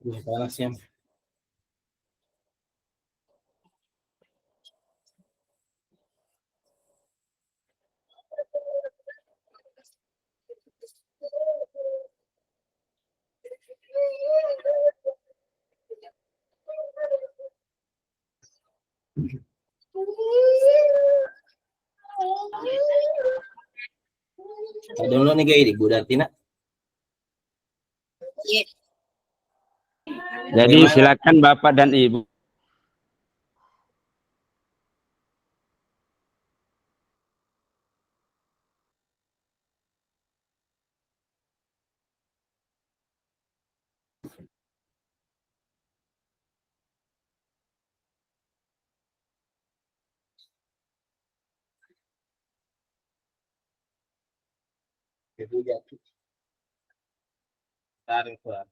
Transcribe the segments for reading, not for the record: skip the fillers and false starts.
Panas ya. Ada dulu nih guys, Bu Dartina. Jadi silakan Bapak dan Ibu. Itu jatuh. Tarik keluar.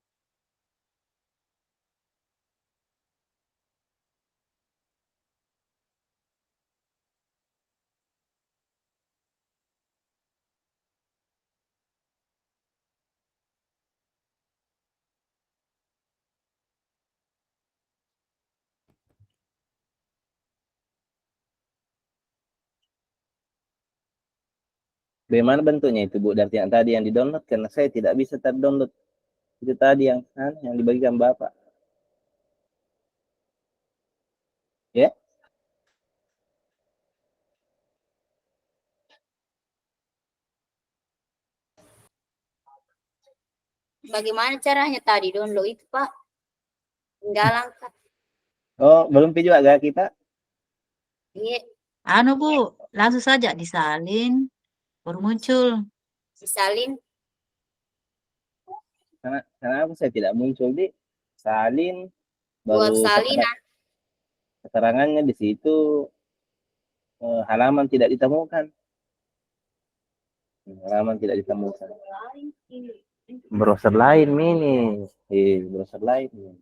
Bagaimana bentuknya itu Bu Dartina tadi yang di-download? Karena saya tidak bisa terdownload. Itu tadi yang dibagikan Bapak. Ya? Bagaimana caranya tadi download itu, Pak? Enggak langkah. Oh, belum juga gak kita? Iya, Anu Bu, langsung saja disalin, baru muncul. disalin. Karena aku saya tidak muncul di salin Buat baru salinan. keterangannya di situ halaman tidak ditemukan. Halaman tidak ditemukan. Browser lain ini. Browser lain.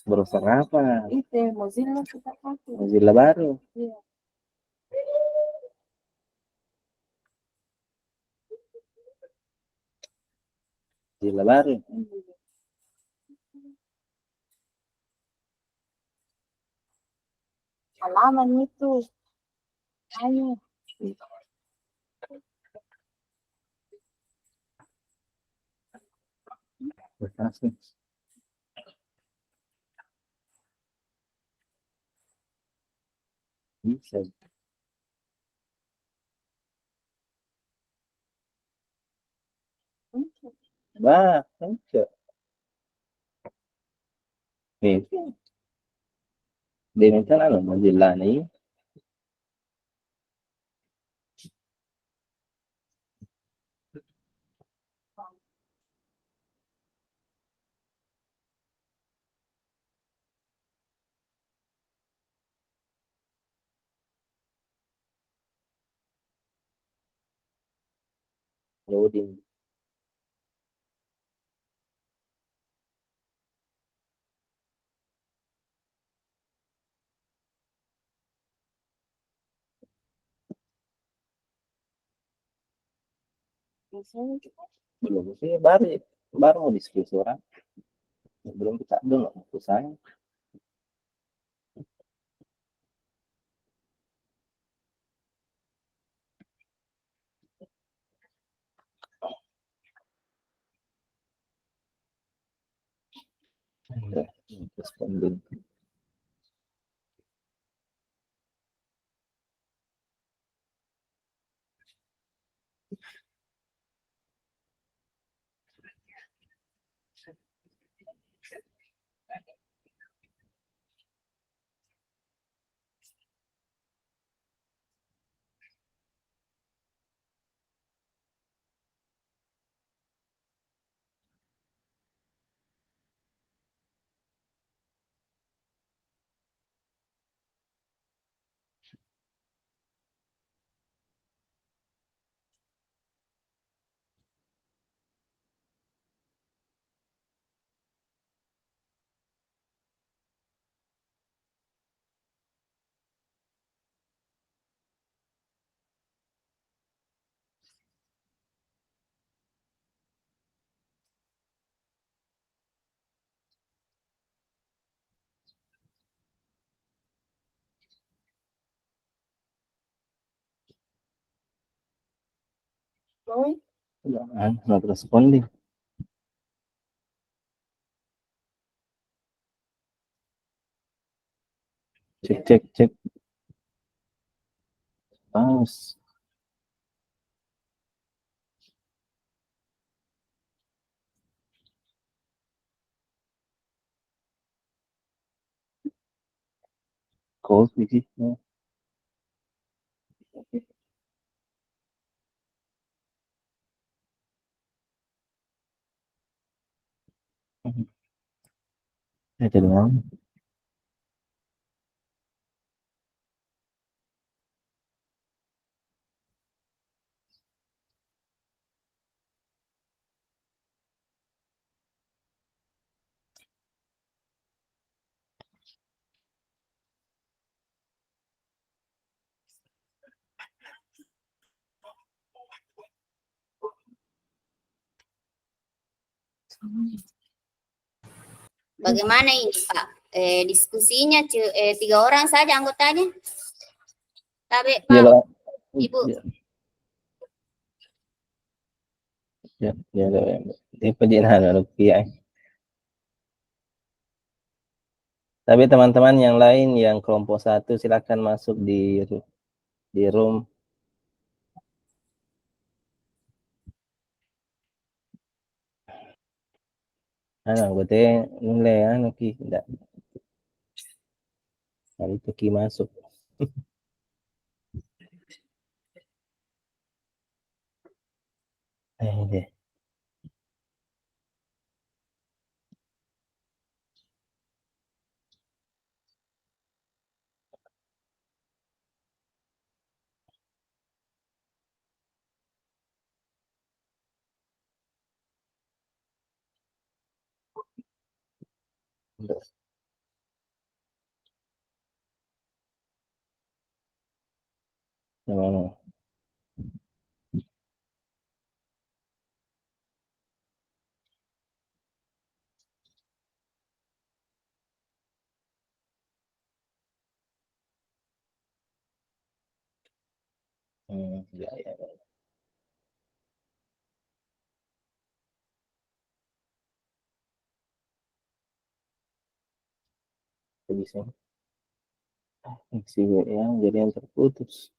Browser apa? Itu Mozilla kita pakai. Mozilla baru. Iya. Mozilla baru. Halaman itu. Ayo. Bisa. Bah, bisa. Nih. Dimension ano, Mozilla nih. Loading. Belum sih, baru mau diskusi orang. Belum kita dulu saya. Responding. Boy, not responding. Cek. Pause. Call please. No. Saya dengar. Bagaimana ini Pak? Diskusinya 3 orang saja anggotanya. Tapi Ya, Pak, Pak. Ibu. Ya. Dia penjelasan rupiah. Tapi teman-teman yang lain yang kelompok 1 silakan masuk di room. Anggota nilai Ki tidak. Hari itu Ki masuk. Deh. Mana? Ya. Bisa. Si ya, jadi yang terputus.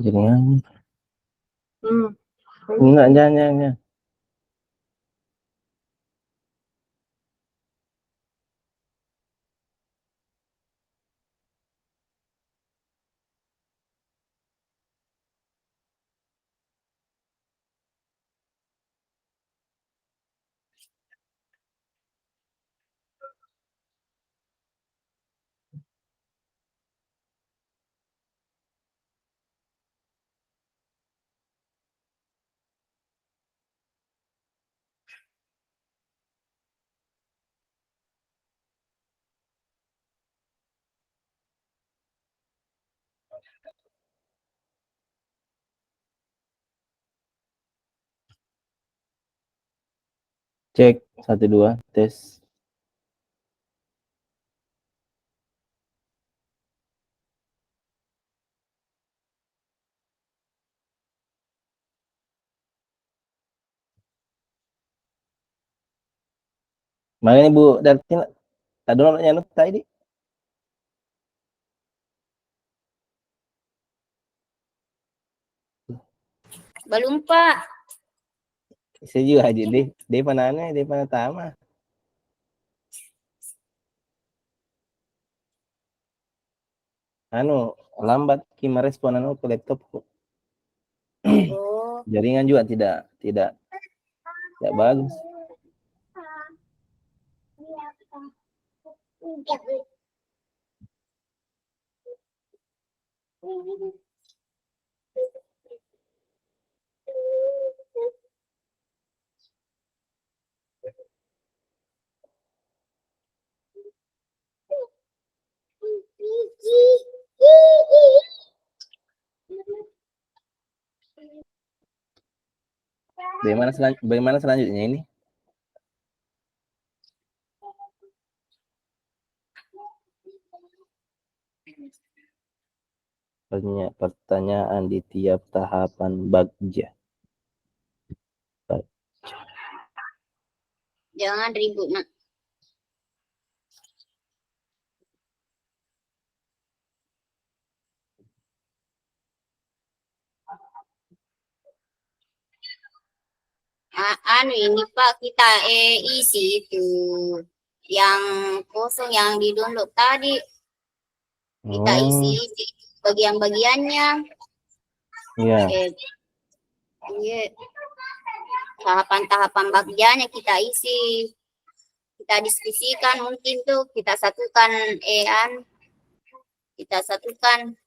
Jaringan. Hmm. Enggak, jangan. Cek 1 2 tes. Makanya Bu Dartin tak downloadnya tadi. Belum Pak. Saya juga aja deh panane deh panatama. Anu lambat ki merespon anu ke laptopku. Oh. Jaringan juga tidak bagus. Bagaimana selanjutnya ini? Pertanyaan di tiap tahapan bagja. Jangan ribut nak. Anu ini Pak kita isi itu yang kosong yang di download tadi kita isi bagian-bagiannya. Iya. Iya. Tahapan-tahapan bagiannya kita isi, kita diskusikan mungkin tuh kita satukan kita satukan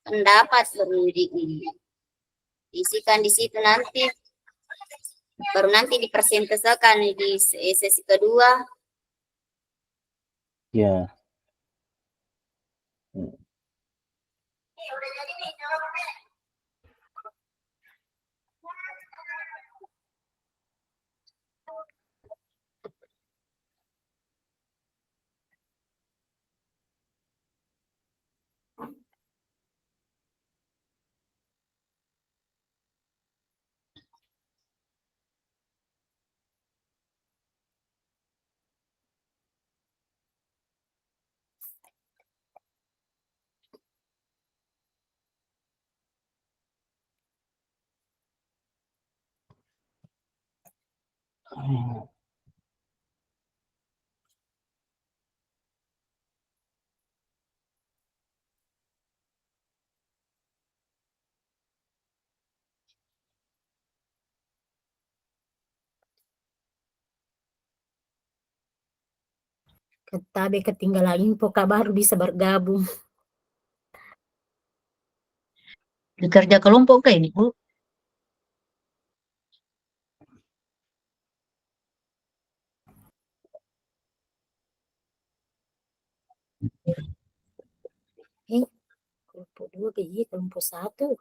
pendapat baru diisikan di situ nanti. Baru nanti dipresentasikan di sesi kedua. Ya. Tabe ketinggalan info Kak baru bisa bergabung. Kerja kelompok kayak ini, Bu. Kelompok 2 iya kelompok 1.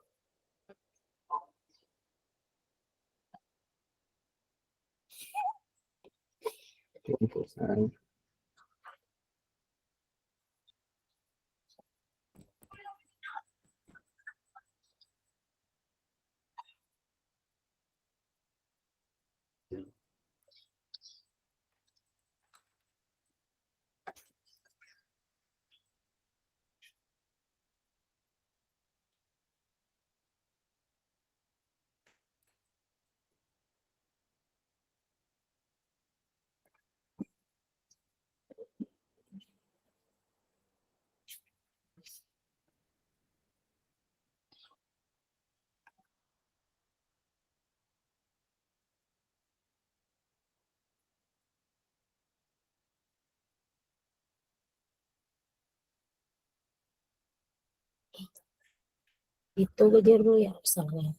Itu gajar dulu ya misalnya.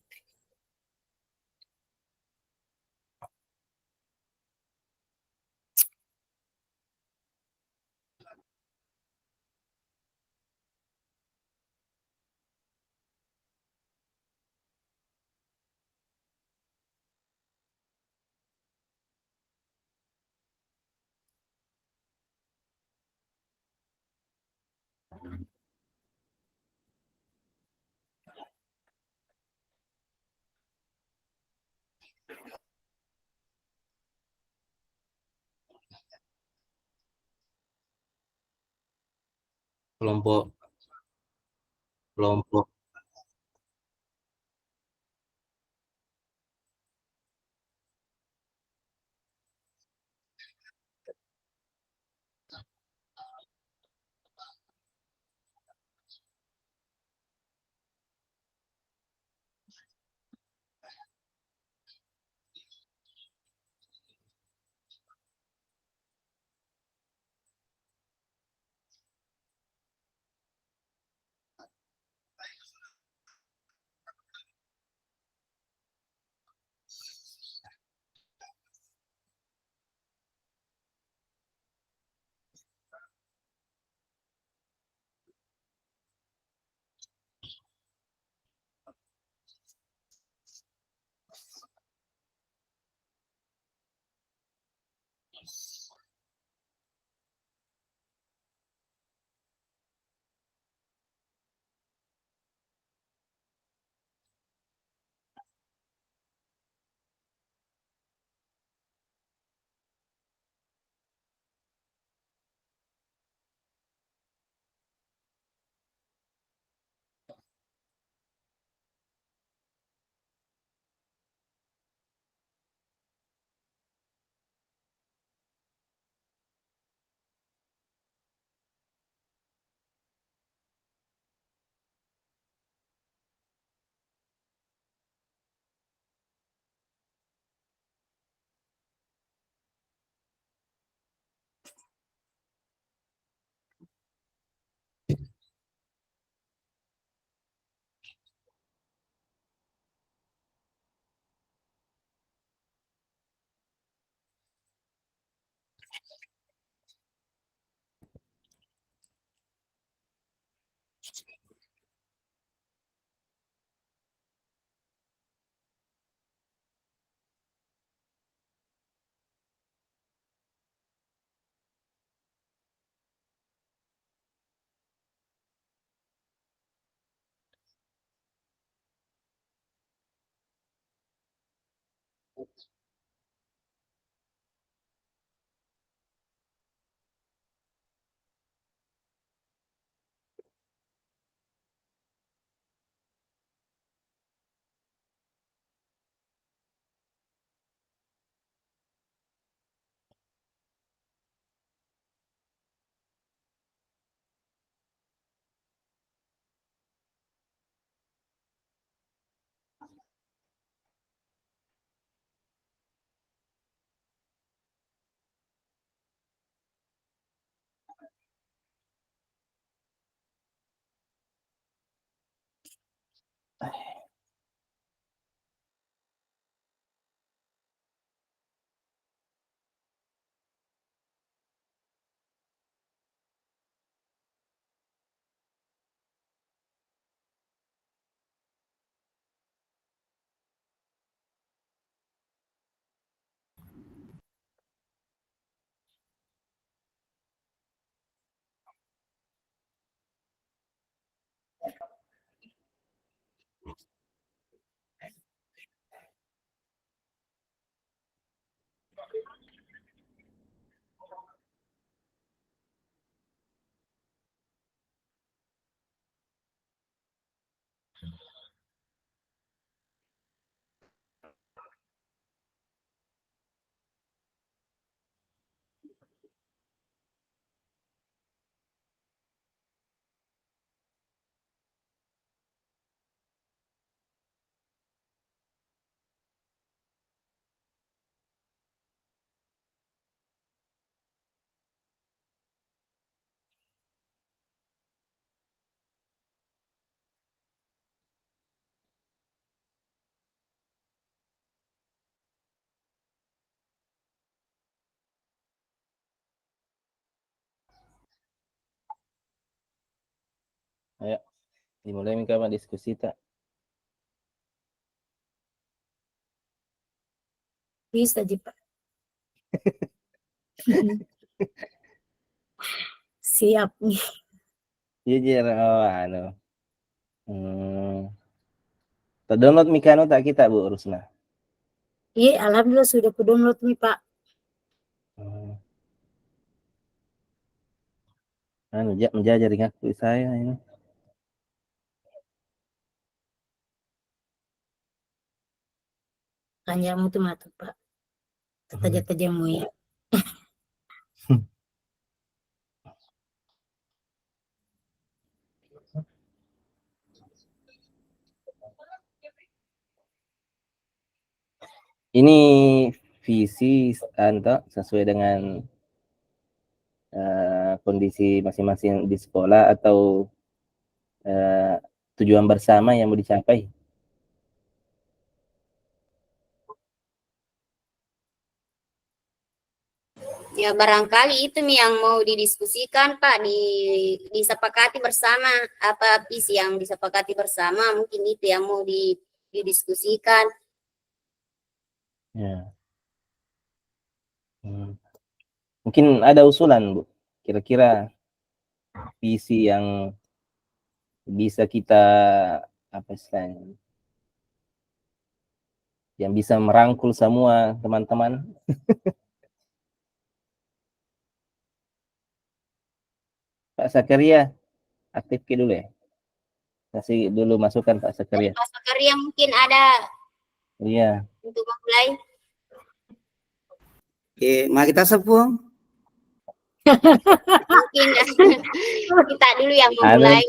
kelompok kelompok Dimulai kama diskusi tak? Bisa aja Pak. Siap nih. Jujur, oh, anu. Terdownload Mikano tak kita Bu Rusna? Iya, alhamdulillah sudah ku download nih Pak. Anu, menjajar ngaku saya ini. Kanjamu tuh matu Pak. Taja-tajamu ya. Ini visi Anto sesuai dengan kondisi masing-masing di sekolah atau tujuan bersama yang mau dicapai. Ya barangkali itu nih yang mau didiskusikan Pak, disepakati bersama, apa visi yang disepakati bersama, mungkin itu yang mau didiskusikan. Ya. Mungkin ada usulan Bu, kira-kira visi yang bisa kita apa istilahnya, yang bisa merangkul semua teman-teman. Pak Sakaria, aktif dulu ya. Kasih dulu masukan Pak Sakaria. Pak Sakaria mungkin ada Iya. untuk memulai. Oke, mari kita sepung. Mungkin kita dulu yang memulai.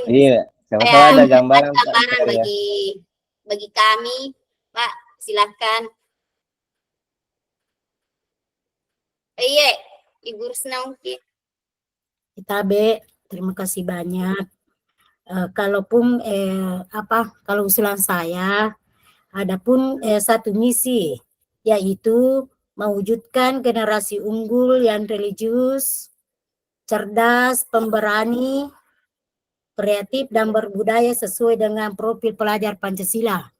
Iya, sama-sama ada gambaran Pak gambaran Sakaria. bagi kami, Pak, silakan. Iya, Ibu Rusna mungkin. Kita B, terima kasih banyak. Kalaupun kalau usulan saya, adapun satu misi, yaitu mewujudkan generasi unggul yang religius, cerdas, pemberani, kreatif, dan berbudaya sesuai dengan profil pelajar Pancasila.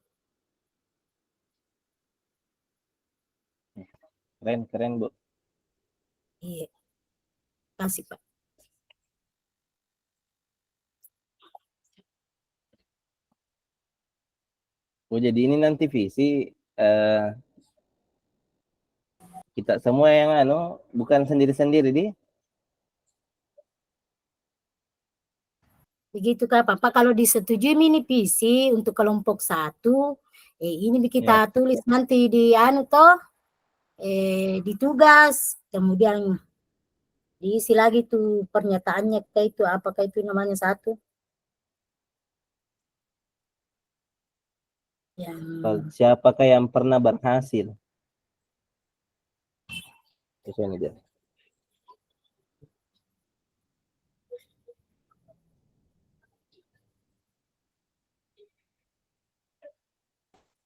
Keren Bu. Iya. Terima kasih Pak. Oh, jadi ini nanti visi kita semua yang bukan sendiri-sendiri di. Begitu Kak, Pak. Kalau disetujui ini visi untuk kelompok 1, ini kita tulis nanti di di tugas, kemudian diisi lagi tuh pernyataannya kayak itu, apakah itu namanya 1? Siapakah yang pernah berhasil? Itu ini dia.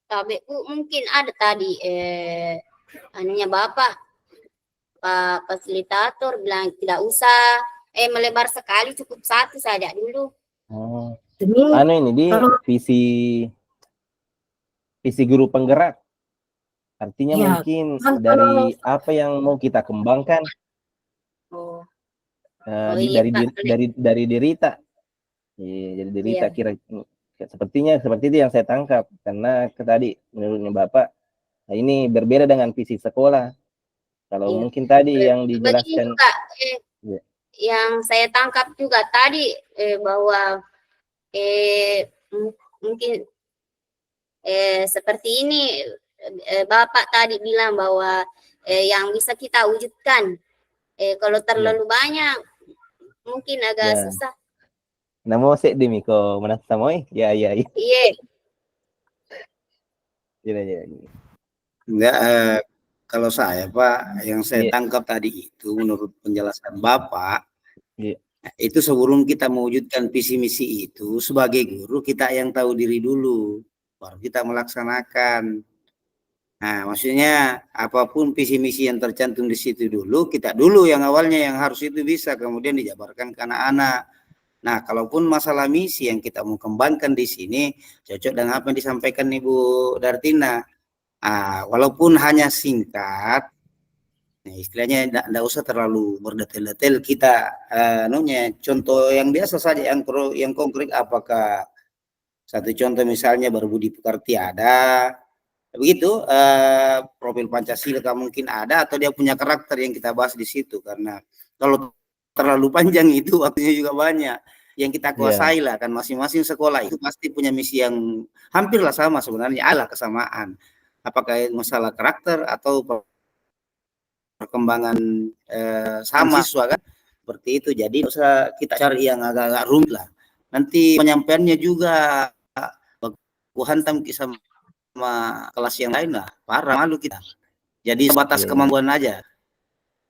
Tapi mungkin ada tadi anunya Bapak, Pak Fasilitator bilang tidak usah melebar sekali, cukup 1 saja dulu. Oh. Ini di visi guru penggerak. Artinya Ya, mungkin dari apa yang mau kita kembangkan. Dari derita. Jadi derita kira sepertinya seperti itu yang saya tangkap, karena tadi menurutnya Bapak ini berbeda dengan visi sekolah. Kalau mungkin tadi yang dijelaskan juga, yang saya tangkap juga tadi bahwa mungkin seperti ini Bapak tadi bilang bahwa yang bisa kita wujudkan kalau terlalu banyak mungkin agak susah. Namo sek demi ko menasamoy. Ya. Iya. Iya. Enggak, kalau saya Pak, yang saya tangkap tadi itu menurut penjelasan Bapak, itu sebelum kita mewujudkan visi misi itu, sebagai guru kita yang tahu diri dulu, baru kita melaksanakan. Nah, maksudnya apapun visi misi yang tercantum di situ dulu, kita dulu yang awalnya yang harus itu bisa, kemudian dijabarkan ke anak-anak. Nah, kalaupun masalah misi yang kita mau kembangkan di sini cocok dengan apa yang disampaikan Ibu Dartina. Walaupun hanya singkat, nah istilahnya tidak usah terlalu berdetail-detail kita contoh yang biasa saja yang konkret, apakah satu contoh misalnya berbudi pekerti ada, begitu profil Pancasila mungkin ada, atau dia punya karakter yang kita bahas di situ, karena kalau terlalu panjang itu waktunya juga banyak yang kita kuasai lah kan. Masing-masing sekolah itu pasti punya misi yang hampirlah sama sebenarnya, ada kesamaan, apakah masalah karakter atau perkembangan sama siswa kan, seperti itu. Jadi usah kita cari yang agak-agak rumit lah, nanti penyampaiannya juga aku hantam sama kelas yang lain lah, parah, malu kita. Jadi sebatas kemampuan aja.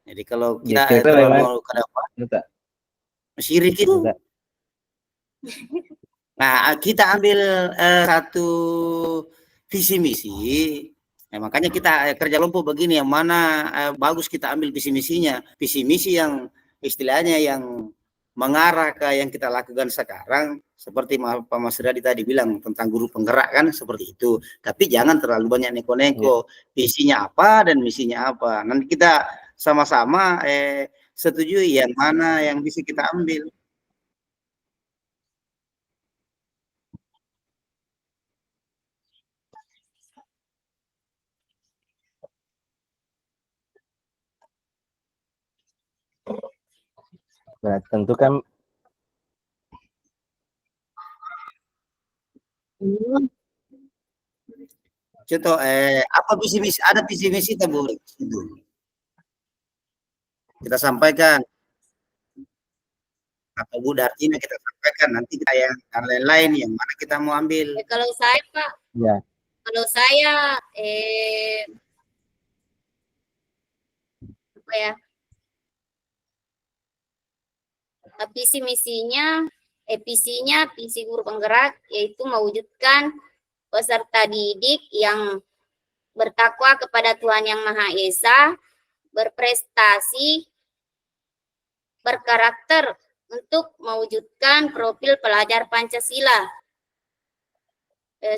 Jadi kalau kita terlalu ke depan syirik itu. Nah, kita ambil satu visi misi. Nah, makanya kita kerja kelompok begini, yang mana bagus kita ambil visi misinya, visi misi yang istilahnya yang mengarah ke yang kita lakukan sekarang, seperti Pak Mas Riyadi tadi bilang tentang guru penggerak kan, seperti itu. Tapi jangan terlalu banyak neko-neko. Visinya apa dan misinya apa. Nanti kita sama-sama setujui yang mana yang bisa kita ambil. Nah, tentu kan contoh apa visi misi, ada visi misi kita boleh kita sampaikan, atau Bu Dartina kita sampaikan, nanti kita yang lain-lain yang mana kita mau ambil. Kalau saya Pak, kalau saya apa ya, visi misinya visi guru penggerak yaitu mewujudkan peserta didik yang bertakwa kepada Tuhan Yang Maha Esa, berprestasi, berkarakter untuk mewujudkan profil pelajar Pancasila.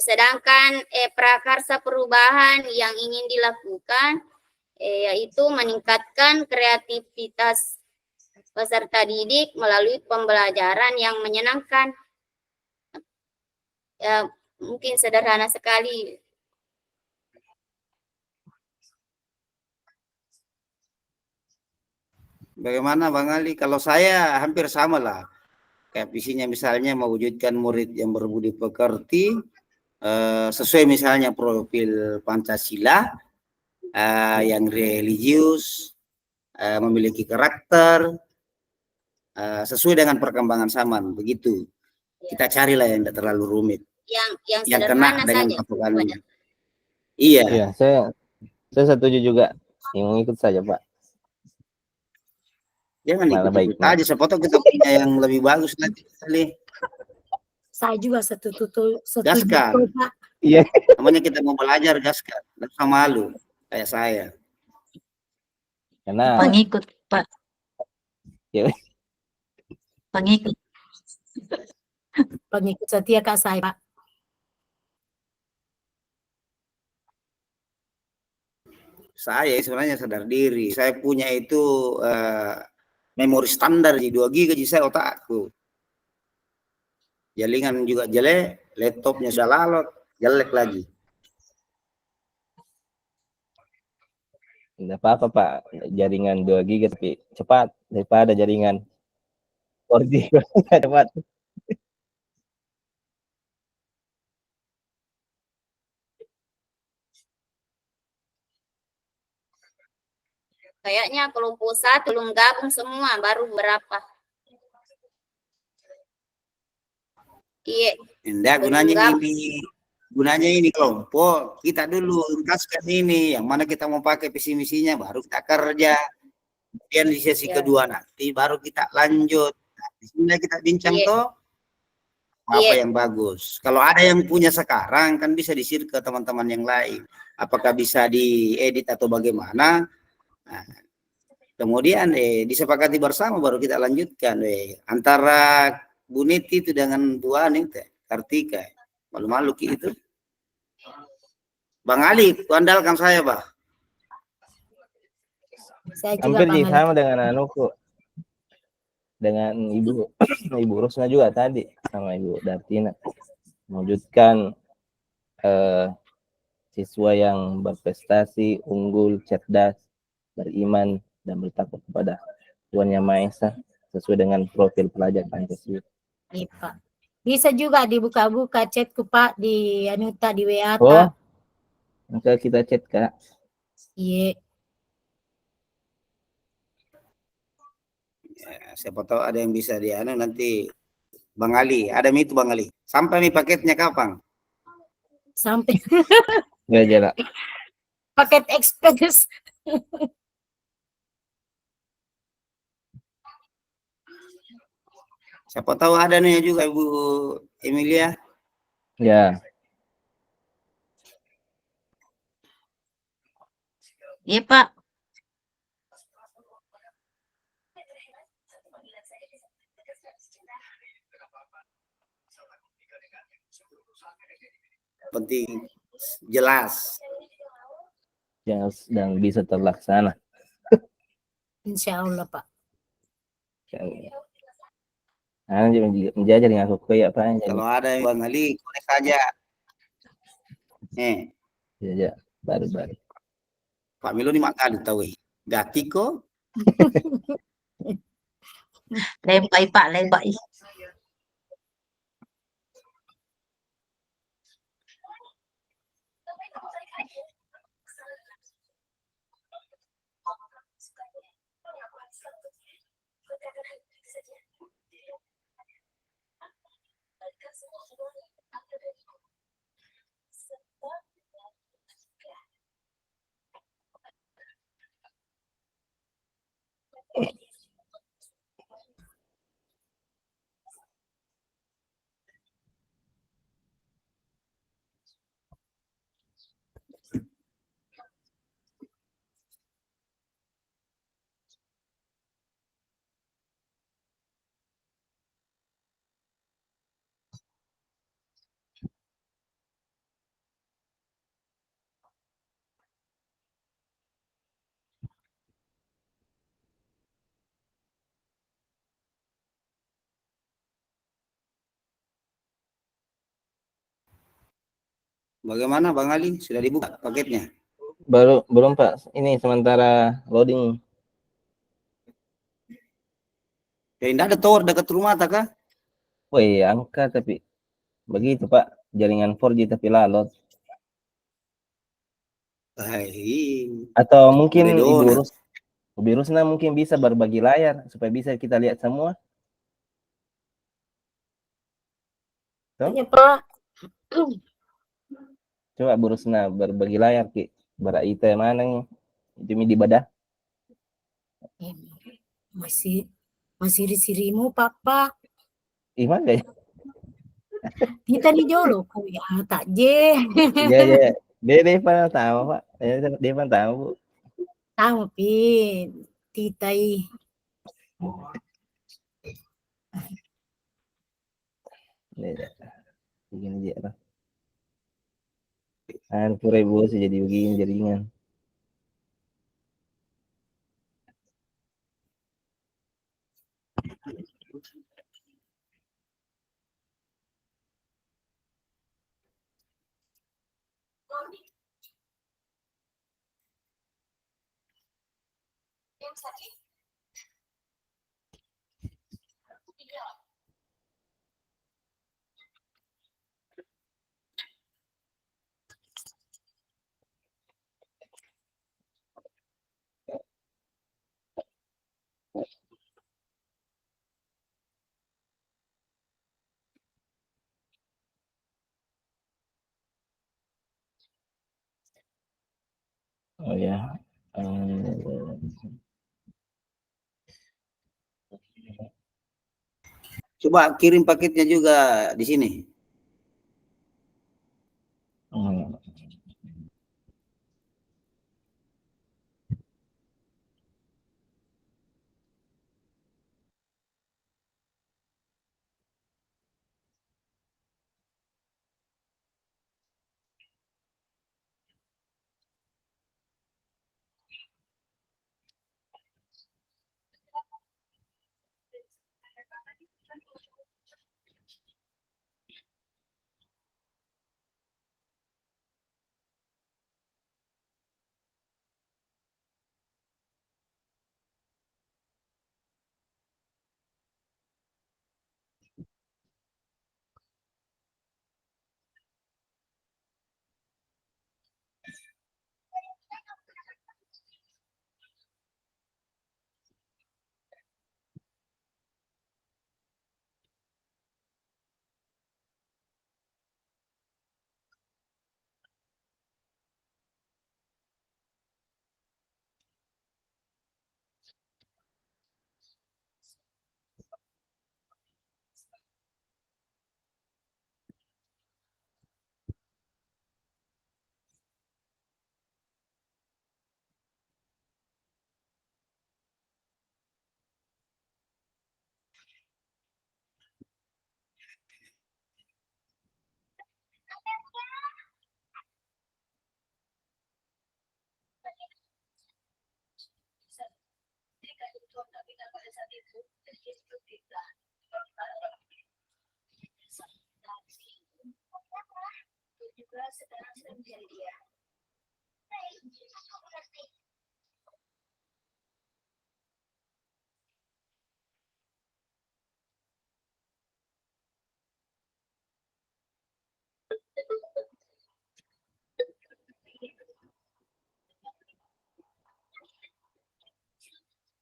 Sedangkan prakarsa perubahan yang ingin dilakukan yaitu meningkatkan kreativitas peserta didik melalui pembelajaran yang menyenangkan. Ya, mungkin sederhana sekali. Bagaimana Bang Ali? Kalau saya hampir sama lah. Kayak visinya misalnya mewujudkan murid yang berbudi pekerti, sesuai misalnya profil Pancasila, yang religius, memiliki karakter, sesuai dengan perkembangan zaman, begitu. Kita carilah yang tidak terlalu rumit, yang kena dengan patokannya. Iya, saya setuju juga, yang ikut saja Pak. Jangan ikut aja, sepotong kita punya yang lebih bagus nanti. Saya juga setuju gaskan. Pak. Iya. Namanya kita mau belajar, gaskan. Nggak usah malu kayak saya. Karena pengikut Pak. Ya. Pengikut setia Kak saya Pak. Saya sebenarnya sadar diri. Saya punya itu memori standar di 2 GB saya otakku. Jaringan juga jelek, laptopnya sudah lalot, jelek lagi. Tidak apa-apa Pak, jaringan 2 GB tapi cepat daripada jaringan 4G cepat. Kayaknya kelompok 1 belum gabung semua, baru berapa? Iya. Enggak, gunanya ini kelompok kita dulu entaskan ini yang mana kita mau pakai visi misinya, baru kita kerja. Kemudian di sesi kedua nanti baru kita lanjut. Nah, di sini kita bincang toh apa yang bagus. Kalau ada yang punya sekarang kan bisa di-share ke teman-teman yang lain. Apakah bisa diedit atau bagaimana? Nah, kemudian disepakati bersama baru kita lanjutkan. Antara Bu Niti itu dengan Bu Ani teh, Kartika. Malu-malu itu. Bang Ali, andalkan saya, Pak. Saya juga Hampir Bang Ali. sama dengan anuku, dengan Ibu Rosna juga tadi sama Ibu Dartina, mewujudkan siswa yang berprestasi, unggul, cerdas, beriman, dan bertakwa kepada Tuhan Yang Maha Esa sesuai dengan profil pelajar Pancasila. Iya, Pak. Bisa juga dibuka-buka chatku Pak di Anuta di WA. Oh, maka kita chat Kak. Iya. Ya, siapa tahu ada yang bisa nanti Bang Ali, ada itu Bang Ali. Sampai mi paketnya kapan? Sampai Nggak jalan. paket ekspres. Siapa tahu ada nih juga Ibu Emilia. Ya. Iya, Pak. Penting jelas. Dan bisa terlaksana. Insya Allah Pak. Nah, menjajah dengan aku kayak apa? Kalau ada Bang Ali, konek saja. Ya, baru-baru. Pak Milo ini kali tahu. Gatiko. Lembai, Pak, lembai. Bagaimana Bang Ali? Sudah dibuka paketnya? Belum Pak. Ini sementara loading. Ya, tidak ada tower dekat rumah tak kah? Woi, angka tapi begitu Pak. Jaringan 4G tapi lalot. Atau mungkin Ibu Rusna mungkin bisa berbagi layar supaya bisa kita lihat semua. Iya Pak. Coba Bu Rusna berbagi layar Ki. Baraita mana nih? Itu di badah. Masih di sirimu Papa. Mana ya? Kita di jolo ko ya tak je. Ya. Dia pernah tahu Pak. Dia pernah tahu Bu. Tahu pin. Titai. Begini aja lah. Pura ibu sih jadi begini jaringan. Oh ya. Coba kirim paketnya juga di sini.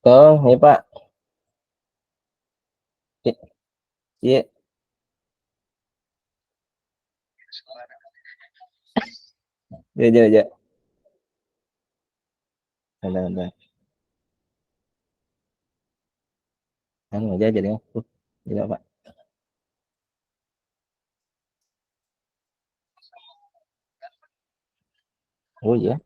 Oh, ya Pak. Iya. Ya, ya, ya. Ada. Anu aja jadi. Tidak Pak. Oh iya.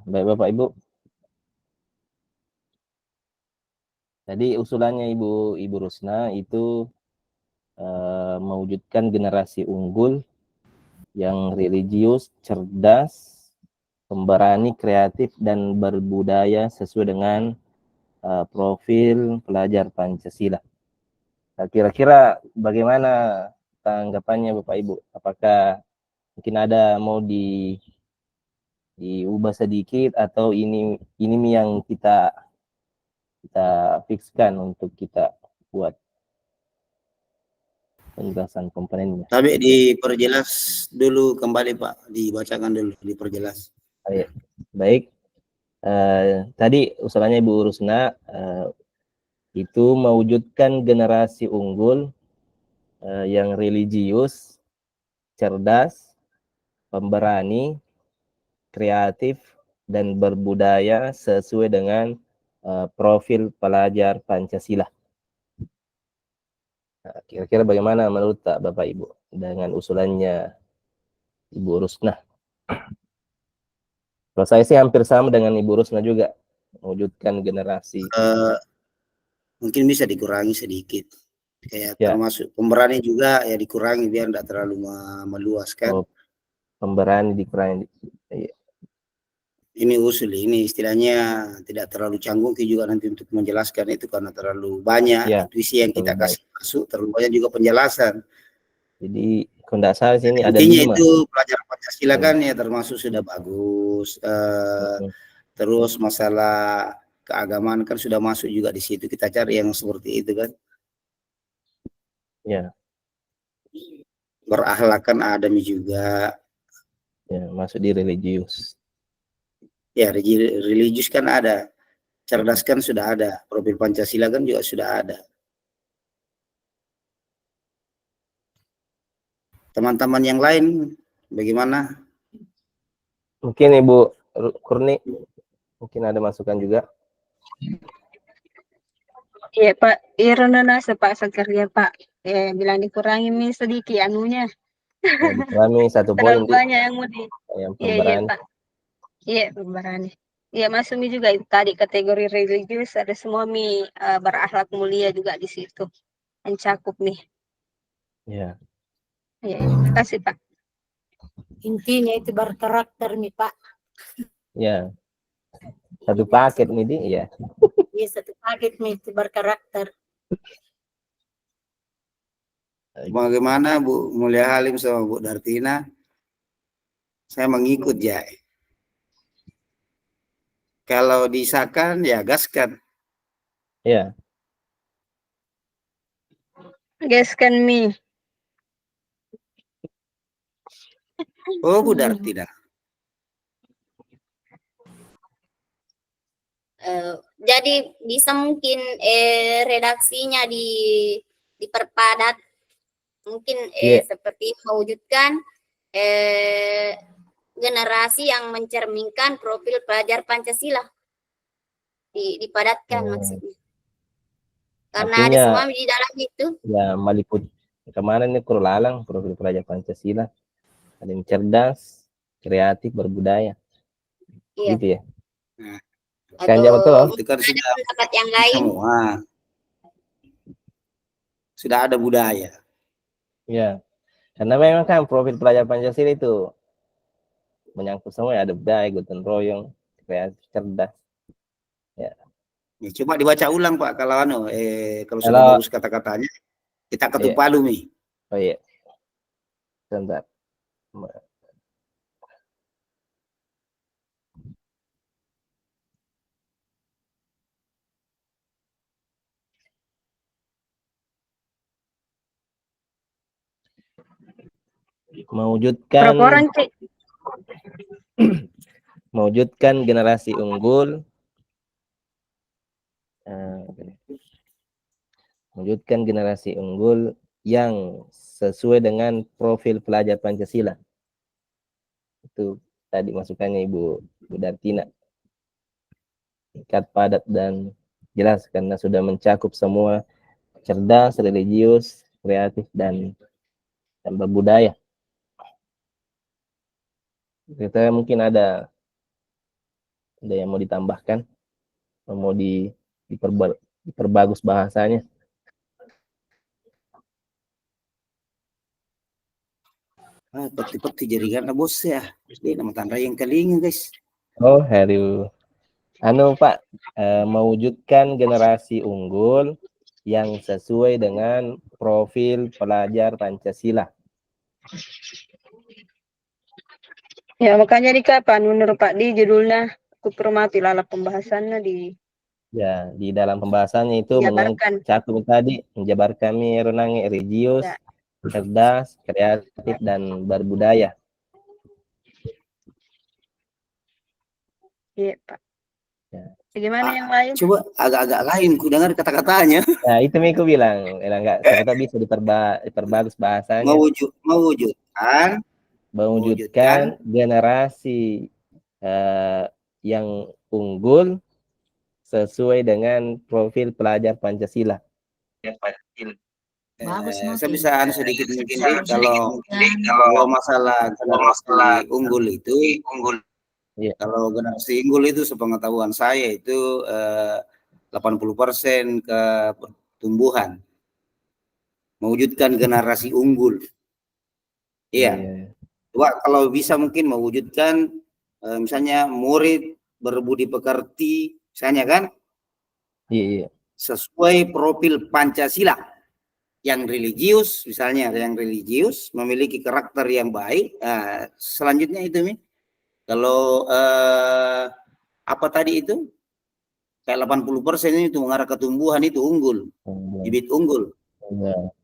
Baik Bapak Ibu. Tadi usulannya Ibu Rusna itu mewujudkan generasi unggul yang religius, cerdas, pemberani, kreatif, dan berbudaya sesuai dengan profil pelajar Pancasila. Nah, kira-kira bagaimana tanggapannya Bapak Ibu? Apakah mungkin ada mau diubah sedikit atau ini yang kita fixkan untuk kita buat penjelasan komponennya? Tapi diperjelas dulu kembali Pak, dibacakan dulu, diperjelas. Baik. Tadi usulannya Ibu Rusna itu mewujudkan generasi unggul yang religius, cerdas, pemberani, kreatif, dan berbudaya sesuai dengan profil pelajar Pancasila. Nah, kira-kira bagaimana menurut Bapak Ibu dengan usulannya Ibu Rusna? Kalau saya sih hampir sama dengan Ibu Rusna juga, mewujudkan generasi. Mungkin bisa dikurangi sedikit. Kayak termasuk pemberani juga ya dikurangi biar tidak terlalu meluaskan. Pemberani dikurangi. Ini usul, ini istilahnya tidak terlalu canggung juga nanti untuk menjelaskan itu karena terlalu banyak intuisi yang kita kasih masuk, terlalu banyak juga penjelasan. Jadi kalau tidak salah sini ada 5. Intinya itu pelajaran Pancasila kan ya termasuk sudah bagus. Terus masalah keagamaan kan sudah masuk juga di situ. Kita cari yang seperti itu kan. Ya. Berakhlakan adami juga. Ya, masuk di religius. Ya, religius kan ada. Cerdas kan sudah ada. Profil Pancasila kan juga sudah ada. Teman-teman yang lain bagaimana? Mungkin Ibu Kurni mungkin ada masukan juga. Iya Pak, Irona Pak sekerja Pak. Bilang dikurangi sedikit anunya. Ya, dikurangi 1 poin. Terlalu banyak yang mau Iya Pak. Iya pemberani. Iya masuk juga itu tadi kategori religius ada semua berakhlak mulia juga di situ. Mencakup nih. Iya. Iya, terima kasih Pak. Intinya itu berkarakter nih Pak. Ya. Satu paket nih, ya. Iya, satu paket nih itu berkarakter. Bagaimana Bu Mulia Halim sama Bu Dartina? Saya mengikut ya. Kalau disahkan ya gaskan. Ya. Gaskan Oh Bu Dartina. Jadi bisa mungkin redaksinya diperpadat mungkin seperti mewujudkan generasi yang mencerminkan profil pelajar Pancasila dipadatkan maksudnya karena artinya, ada semua di dalam itu ya meliput kemarin ini kurlalang profil pelajar Pancasila ada yang cerdas, kreatif, berbudaya gitu ya. Kan jawab betul. Itu kan sudah pendapat yang lain semua. Sudah ada budaya. Ya, karena memang kan profil pelajar Pancasila itu menyangkut semua ada budaya, gotong royong, kreatif, cerdas. Ya. Coba dibaca ulang Pak kalau kalau sudah bagus kata-katanya kita ketuk palu nih. Oh iya. Sebentar. Mewujudkan generasi unggul, mewujudkan generasi unggul yang sesuai dengan profil pelajar Pancasila. Itu tadi masukannya Ibu Dartina. Singkat, padat, dan jelas karena sudah mencakup semua, cerdas, religius, kreatif, dan berbudaya. Kita mungkin ada Ada yang mau ditambahkan? Mau diperbagus bahasanya? Peti-peti jaringan bos ya. Dia nama tanda yang kelingin guys. Oh, Heru. Pak, mewujudkan generasi unggul yang sesuai dengan profil pelajar Pancasila. Ya makanya di kapan menurut Pak Di judulnya aku cermati lala pembahasannya di dalam pembahasannya itu mencakup tadi menjabarkan Renang religius, cerdas, kreatif, dan berbudaya. Iya Pak. Ya. Bagaimana yang lain? Coba agak-agak lain ku dengar kata-katanya. Nah, itu Miko bilang, enggak, siapa tahu bisa diperbagus bahasanya. Mewujudkan generasi yang unggul sesuai dengan profil pelajar Pancasila. Bagus, Saya bisa sedikit mungkin kalau masalah generasi unggul itu, kalau generasi unggul itu sepengetahuan saya itu 80% ke pertumbuhan. Mewujudkan generasi unggul. Iya. Coba kalau bisa mungkin mewujudkan misalnya murid berbudi pekerti, misalnya kan? Iya. Sesuai profil Pancasila. Yang religius, misalnya yang religius memiliki karakter yang baik. Selanjutnya itu Mi, kalau apa tadi itu kayak 80% itu mengarah ke tumbuhan itu unggul, bibit unggul.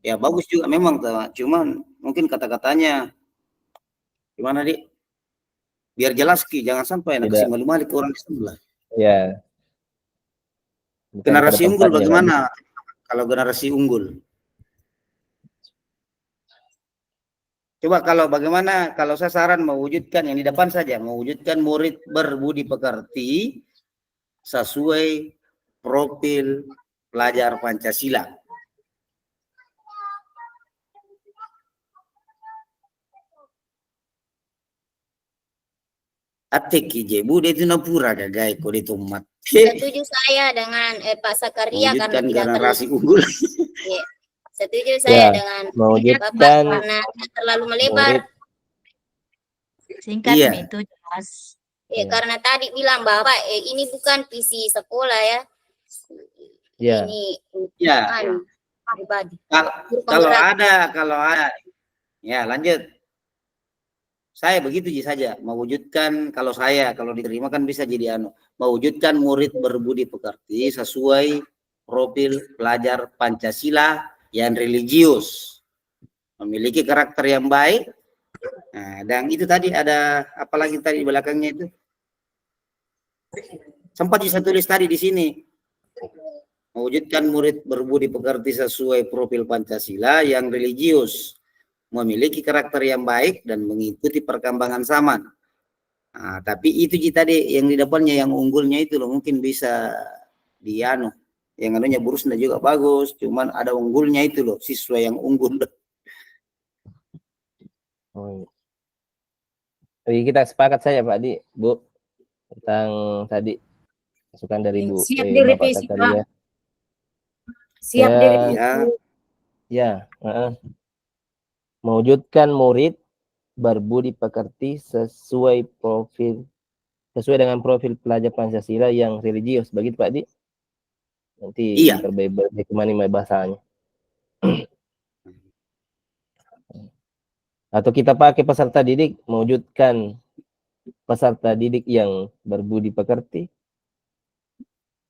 Ya bagus juga memang, cuman mungkin kata-katanya gimana Dik? Biar jelas Ki, jangan sampai nak kasih malu-malu ke orang di sebelah. Ya. Generasi unggul bagaimana kalau generasi unggul? Coba kalau bagaimana kalau saya saran mewujudkan yang di depan saja, mewujudkan murid berbudi pekerti sesuai profil pelajar Pancasila. Atik ibu dia itu napura gagai kode tomat. Setuju saya dengan Pak Sakaria karena tidak generasi unggul. Ya, setuju saya dengan Bapak karena terlalu melebar. Singkat itu jelas. Ya, karena tadi bilang Bapak ini bukan visi sekolah ya. Ini pribadi. Kalau ada. Ya, lanjut. Saya begitu saja, mewujudkan kalau diterima kan bisa jadi mewujudkan murid berbudi pekerti sesuai profil pelajar Pancasila yang religius, memiliki karakter yang baik. Nah, dan itu tadi ada apalagi tadi di belakangnya itu sempat saya tulis tadi di sini, mewujudkan murid berbudi pekerti sesuai profil Pancasila yang religius, memiliki karakter yang baik dan mengikuti perkembangan zaman. Nah, tapi itu tadi yang di depannya yang unggulnya itu loh, mungkin bisa yang anunya Burusna juga bagus, cuman ada unggulnya itu loh, siswa yang unggul. Jadi kita sepakat saja Pak Di, Bu, tentang tadi masukan dari Bu. Siap direvisi Pak. Siap direvisi. Ya, mewujudkan murid berbudi pekerti sesuai dengan profil pelajar Pancasila yang religius, begitu Pak Di? Nanti diperbaiki kemana bahasanya. Atau kita pakai peserta didik, mewujudkan peserta didik yang berbudi pekerti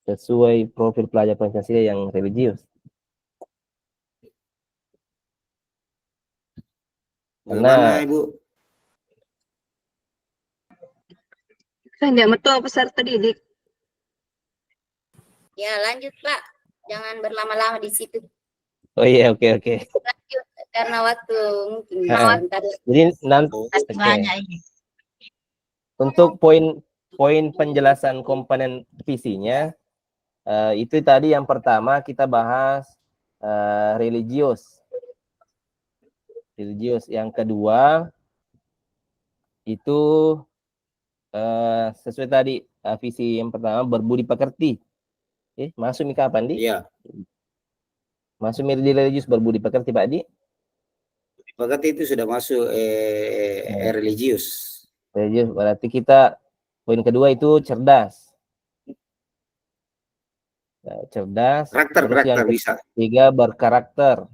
sesuai profil pelajar Pancasila yang religius. Karena Ibu? Saya tidak betul peserta didik. Ya lanjut Pak, jangan berlama-lama di situ. Oh iya, oke. Lanjut karena waktu mungkin. Jadi nanti untuk poin penjelasan komponen visinya itu tadi yang pertama kita bahas religius. Yang kedua itu sesuai tadi visi yang pertama berbudi pekerti. Masuk mi kapan di? Iya. Masuk mi religius berbudi pekerti Pak Di? Pekerti itu sudah masuk religius. Religius berarti kita poin kedua itu cerdas. Cerdas. Karakter Yang bisa. ketiga berkarakter.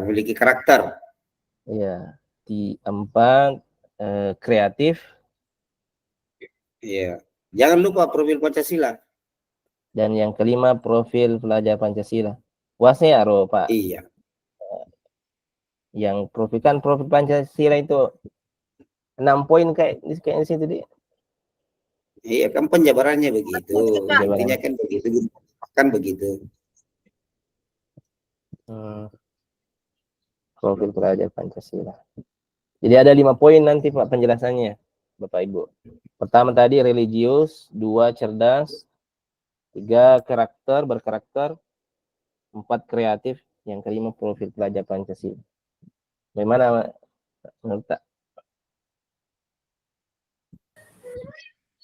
Memiliki karakter. Iya. Di 4 kreatif. Iya. Jangan lupa profil Pancasila. Dan yang kelima profil pelajar Pancasila. Puasnya Aro Pak. Iya. Yang profil Pancasila itu 6 poin kayak di situ di. Iya kan penjabarannya begitu. Intinya kan begitu. Kan begitu. Profil pelajar Pancasila. Jadi ada 5 poin nanti Pak penjelasannya, Bapak Ibu. Pertama tadi religius, 2 cerdas, 3 berkarakter, 4 kreatif, yang kelima profil pelajar Pancasila. Bagaimana menurut Tak?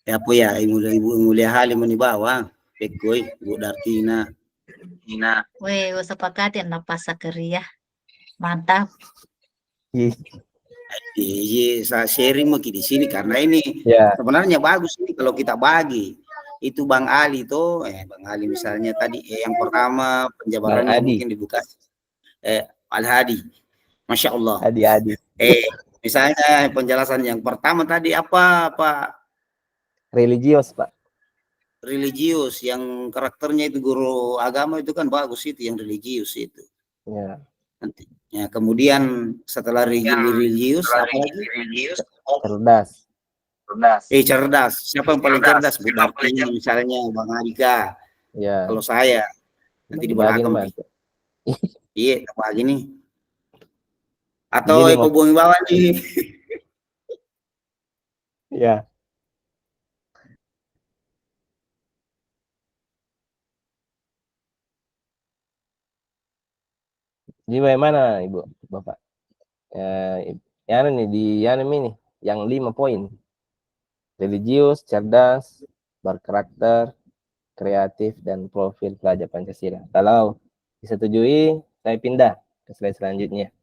Ya apa ya ibu mulia Halim di bawah. Pekoi, Bu Dartina. Weh, gue sepakati anak pasakeria. Mantap. Iya, saya sharing mungkin di sini karena ini sebenarnya bagus ini kalau kita bagi. Itu Bang Ali tuh, Bang Ali misalnya tadi yang pertama penjabarannya mungkin dibuka. Al Hadi, Masya Allah. Hadi. Misalnya penjelasan yang pertama tadi apa Pak? Religius Pak. Religius yang karakternya itu guru agama itu kan bagus itu yang religius itu. Ya. Nanti. Ya, kemudian setelah religius apa lagi? Cerdas. Cerdas. Siapa yang paling cerdas? Bu Dartina misalnya, Bang Adika. Ya. Kalau saya nanti di belakang. Iya, apa gini? Atau Eko Bumi bawah nih. Ya. Jadi bagaimana Ibu, Bapak? Yang ini ini yang 5 poin. Religius, cerdas, berkarakter, kreatif, dan profil pelajar Pancasila. Kalau disetujui, saya pindah ke slide selanjutnya.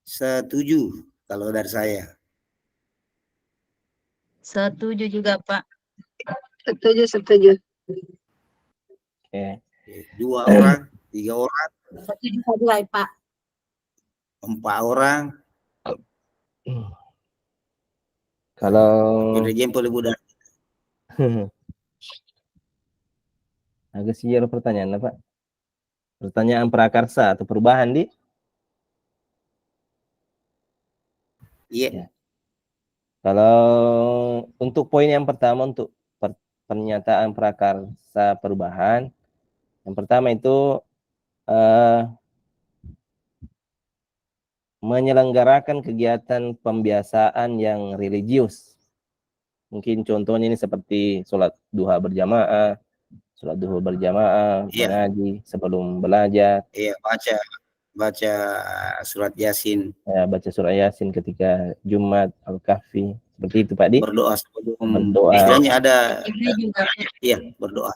Setuju kalau dari saya. Setuju juga Pak. Setuju. Oke. 2 orang, 3 orang. Setuju saja Pak. 4 orang. Kalau jempol Ibu Dartina. agak siar pertanyaan Pak. Pertanyaan prakarsa atau perubahan di? Iya. Kalau untuk poin yang pertama untuk pernyataan prakarsa perubahan, yang pertama itu menyelenggarakan kegiatan pembiasaan yang religius. Mungkin contohnya ini seperti sholat duha berjamaah, mengaji sebelum belajar. Iya, baca surat Yasin. Ya, baca surat Yasin ketika Jumat, Al-Kahfi. Seperti itu Pak Di. Berdoa sebelum istilahnya ada. Iya, berdoa.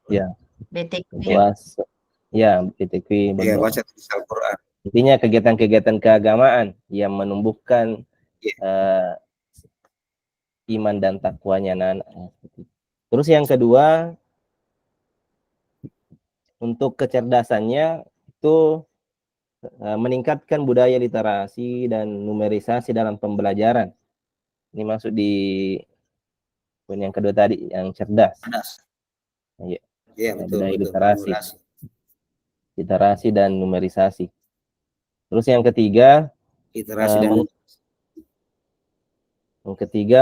Iya. BTQ. BTQ berdoa. Iya, baca Al-Quran. Intinya kegiatan-kegiatan keagamaan yang menumbuhkan iman dan takwanya anak-anak. Terus yang kedua, untuk kecerdasannya itu meningkatkan budaya literasi dan numerisasi dalam pembelajaran. Ini masuk di poin yang kedua tadi, yang cerdas. Iya, betul. Literasi dan numerisasi. Terus yang ketiga,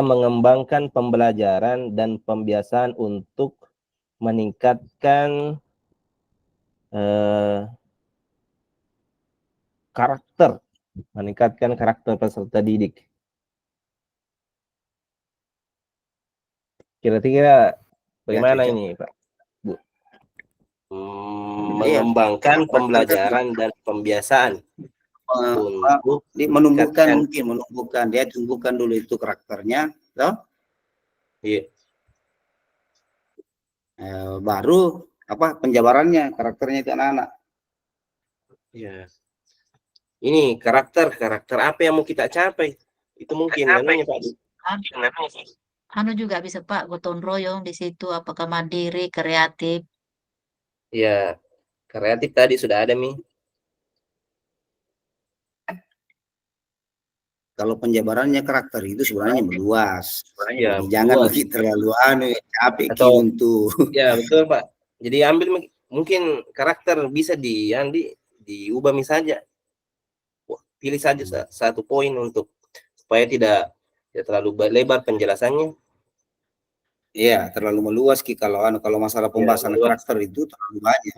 mengembangkan pembelajaran dan pembiasaan untuk meningkatkan karakter peserta didik. Kira-kira bagaimana ini Pak, Bu? Mengembangkan pembelajaran dan pembiasaan untuk menumbuhkan, dia tumbuhkan dulu itu karakternya, toh? Iya. Baru apa penjabarannya karakternya itu anak-anak. Iya. Ini karakter apa yang mau kita capai? Itu mungkin namanya Pak. Anu juga bisa Pak, gotong royong di situ, apakah mandiri, kreatif. Iya, kreatif tadi sudah ada Mi. Kalau penjabarannya karakter itu sebenarnya meluas. Ya, Jadi jangan begitu terlalu capek atau untuk. ya betul Pak. Jadi ambil mungkin karakter bisa diubah misalnya. Pilih saja satu poin untuk supaya tidak terlalu lebar penjelasannya. Iya, terlalu meluas kalau masalah pembahasan karakter itu terlalu banyak.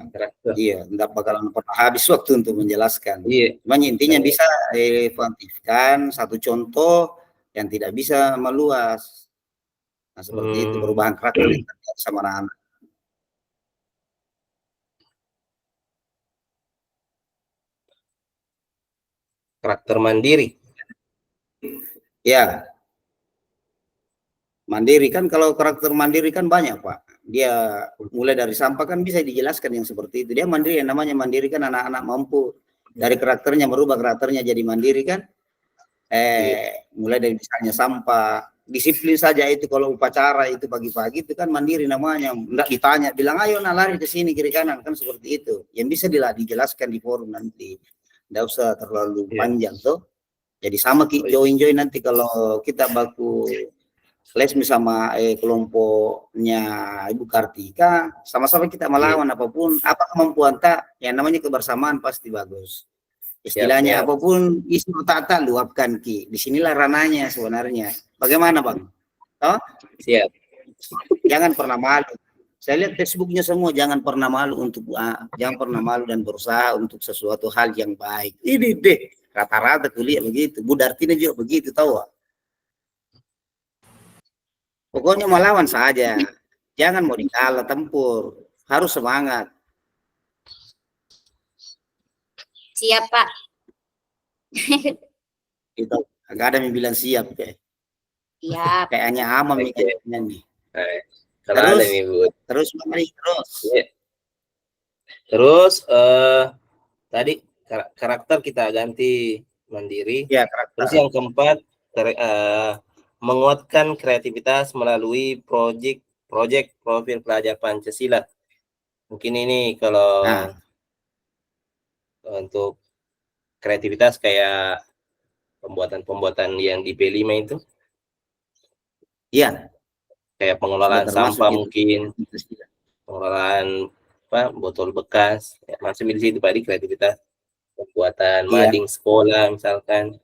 Iya, tidak bakalan pernah habis waktu untuk menjelaskan. Iya. Cuma intinya bisa kuantifikasikan satu contoh yang tidak bisa meluas. Nah, seperti itu perubahan karakter yang terjadi sama anak-anak. Karakter mandiri. Ya. Mandiri kan, kalau karakter mandiri kan banyak Pak. Dia mulai dari sampah kan bisa dijelaskan yang seperti itu. Dia mandiri, yang namanya mandiri kan anak-anak mampu dari karakternya merubah karakternya jadi mandiri kan. Mulai dari misalnya sampah, disiplin saja itu, kalau upacara itu pagi-pagi itu kan mandiri namanya. Enggak ditanya, bilang ayo nak lari ke sini kiri kanan kan seperti itu. Yang bisa dijelaskan di forum nanti. Enggak usah terlalu panjang tuh. Jadi sama join nanti kalau kita baku lesmi sama kelompoknya Ibu Kartika, sama-sama kita melawan apapun, apa kemampuan tak, yang namanya kebersamaan pasti bagus. Istilahnya apapun isi otak luapkan Ki. Disinilah rananya sebenarnya. Bagaimana Bang? Oh? Siap. Jangan pernah malu. Saya lihat Facebooknya semua, jangan pernah malu dan berusaha untuk sesuatu hal yang baik. Ini deh rata-rata kuliah begitu. Bu Dartina juga begitu, tahu? Pokoknya melawan saja. Jangan mau dikalah tempur. Harus semangat. Siap, Pak. Itu agak ada yang bilang siap kayak. Siap. Kayaknya aman mikirnya nih. Terus. Terus tadi karakter kita ganti mandiri. Ya, karakter. Terus yang keempat menguatkan kreativitas melalui proyek profil pelajar Pancasila. Mungkin ini kalau untuk kreativitas kayak pembuatan yang di P5 itu. Iya. Kayak pengelolaan sampah mungkin. Pengelolaan botol bekas. Ya, masuk di situ Pak, di kreativitas. Pembuatan mading sekolah misalkan.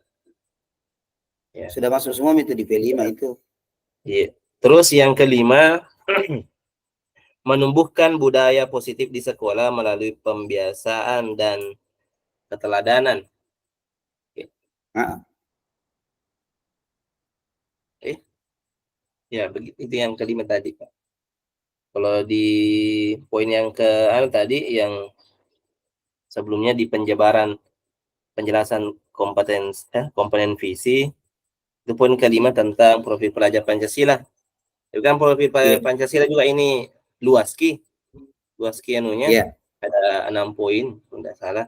Ya. Sudah masuk semua itu di P5 itu. Iya. Terus yang kelima, menumbuhkan budaya positif di sekolah melalui pembiasaan dan keteladanan. Ya, begitu itu yang kelima tadi, Pak. Kalau di poin yang tadi yang sebelumnya di penjelasan komponen visi, itu poin kelima tentang profil pelajar Pancasila. Itu kan profil Pancasila juga ini luas anunya. Ada 6 poin, tidak salah.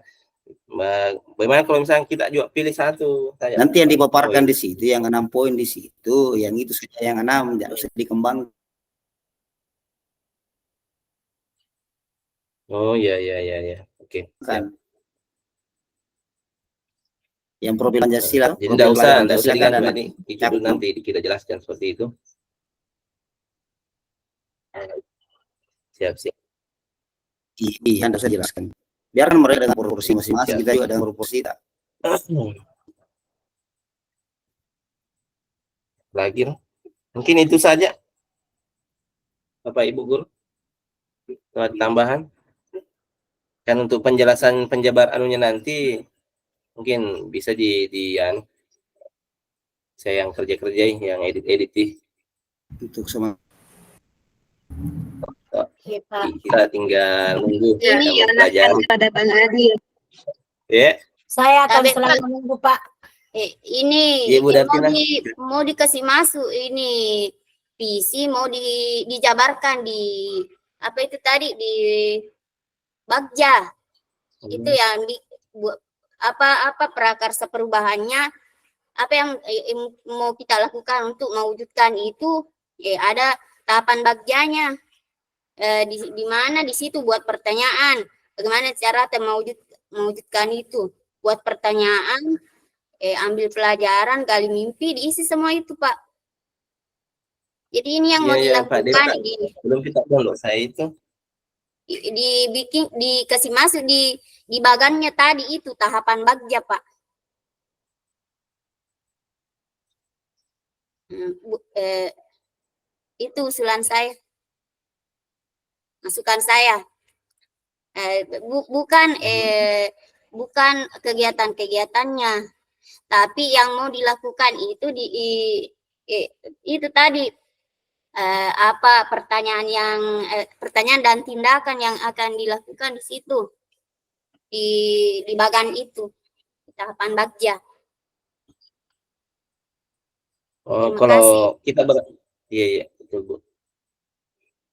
Bagaimana kalau misalnya kita juga pilih satu saja? Nanti yang dipaparkan di situ, yang 6 poin di situ, yang itu saja yang 6, tidak usah dikembang. Oh ya. Oke. Yang profil Pancasila. Jadi tidak usah diganti, nanti kita jelaskan seperti itu. Siap. Iya, tidak usah jelaskan. Biarkan mereka dengan proporsi masing-masing, kita juga dengan proporsi tak. Lagi, mungkin itu saja, Bapak Ibu Guru. Tambahan. Kan untuk penjelasan penjabar anunya nanti mungkin bisa saya yang kerja yang edit untuk semua. Kita tinggal nunggu pelajaran pada Bang Adi. Ya. Saya akan Tapi, selalu Pak, menunggu, Pak. ini Iya, Bu Davina. mau dikasih masuk ini PC mau dijabarkan di apa itu tadi di Bagja. Itu yang apa prakarsa perubahannya, apa yang mau kita lakukan untuk mewujudkan itu, ada tahapan Bagjanya. Di mana di situ buat pertanyaan, bagaimana cara mewujudkan itu, buat pertanyaan, ambil pelajaran, gali mimpi, diisi semua itu, Pak. Jadi ini yang mau Iya, Pak dilakukan Deka. gini. Belum kita download saya itu. Dikasih masuk di bagannya tadi itu tahapan Bagja, Pak. Itu usulan saya, masukan saya. Bukan kegiatan-kegiatannya, tapi yang mau dilakukan itu itu tadi, apa pertanyaan dan tindakan yang akan dilakukan di situ, di bagan itu, di tahapan Bagja. Oh, Terima kalau kasih. kita iya, betul, Bu.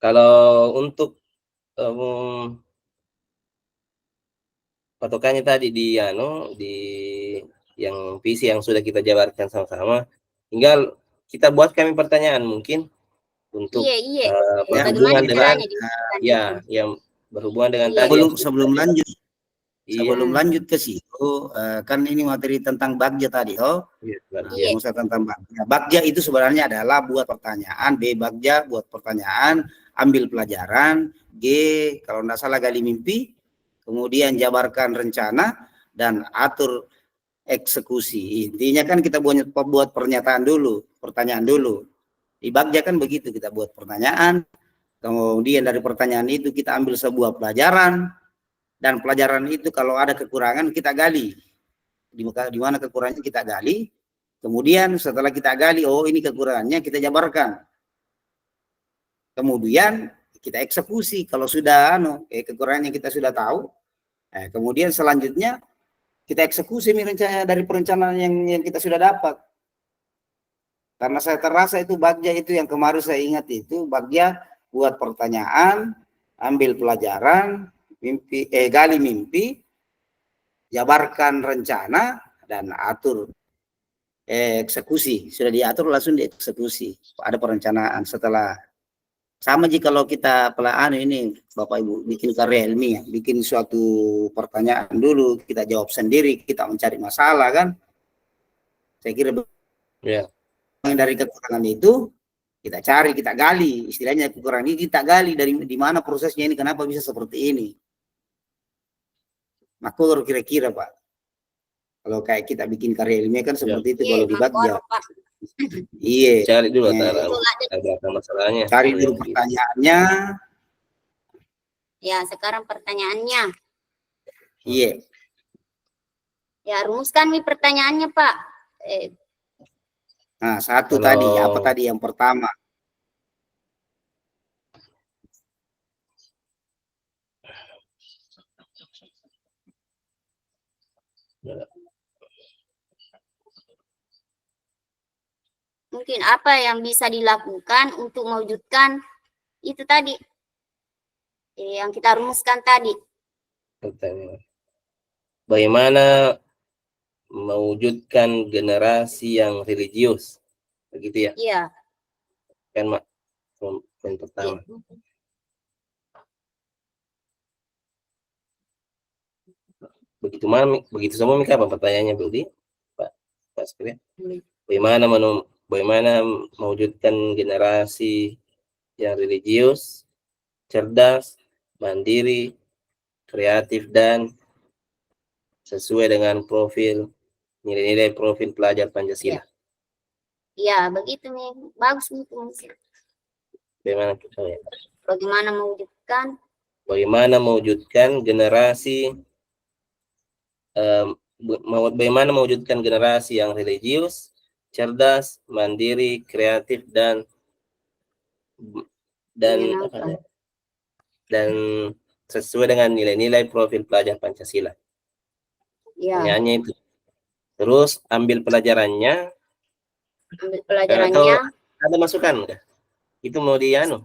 Kalau untuk patokannya tadi di yang visi yang sudah kita jabarkan sama-sama, tinggal kita buat kami pertanyaan mungkin untuk Iya. berhubungan dengan itu? yang berhubungan dengan Iya. tadi Sebelum lanjut, iya. sebelum lanjut ke situ, kan ini materi tentang Bagja tadi, Iya. Musa tentang Bagja. Bagja itu sebenarnya adalah buat pertanyaan, B Bagja buat pertanyaan, ambil pelajaran, G kalau tidak salah gali mimpi, kemudian jabarkan rencana dan atur eksekusi. Intinya kan kita buat pernyataan dulu, pertanyaan dulu. Di Bagja kan begitu, kita buat pertanyaan, kemudian dari pertanyaan itu kita ambil sebuah pelajaran, dan pelajaran itu kalau ada kekurangan kita gali. Di mana kekurangannya kita gali, kemudian setelah kita gali, oh ini kekurangannya, kita jabarkan. Kemudian kita eksekusi kalau sudah kekurangannya kita sudah tahu. Kemudian selanjutnya kita eksekusi dari perencanaan yang kita sudah dapat. Karena saya terasa itu Bagja itu yang kemarin saya ingat itu Bagja buat pertanyaan, ambil pelajaran, gali mimpi, jabarkan rencana, dan atur eksekusi. Sudah diatur langsung dieksekusi. Ada perencanaan setelah. Sama jika kalau kita ini Bapak Ibu bikin karya ilmiah, bikin suatu pertanyaan dulu, kita jawab sendiri, kita mencari masalah kan. Saya kira dari kekurangan itu kita cari, kita gali, istilahnya kekurangan ini kita gali dari di mana prosesnya ini, kenapa bisa seperti ini. Makor kira-kira Pak. Kalau kayak kita bikin karya ilmiah kan seperti itu kalau di Bagja. Iya. Cari dulu ada masalahnya. Cari dulu pertanyaannya. Ya, sekarang pertanyaannya. Iya. Ya, rumuskan nih pertanyaannya, Pak. Nah, satu tadi, apa tadi yang pertama? Mungkin apa yang bisa dilakukan untuk mewujudkan itu tadi, yang kita rumuskan tadi. Bagaimana mewujudkan generasi yang religius, begitu ya? Iya. Kan Mak, poin pertama. Iya. Begitu semua Mika, apa pertanyaannya Budi? Pak sekalian. Bagaimana mewujudkan generasi yang religius, cerdas, mandiri, kreatif, dan sesuai dengan nilai-nilai profil pelajar Pancasila. Iya, begitu nih. Bagus nih. Bagaimana mewujudkan generasi yang religius, cerdas, mandiri, kreatif, dan sesuai dengan nilai-nilai profil pelajar Pancasila. Ya, Pertanyaannya itu. Terus ambil pelajarannya. ambil pelajarannya. Ada masukan nggak? Itu mau dianu.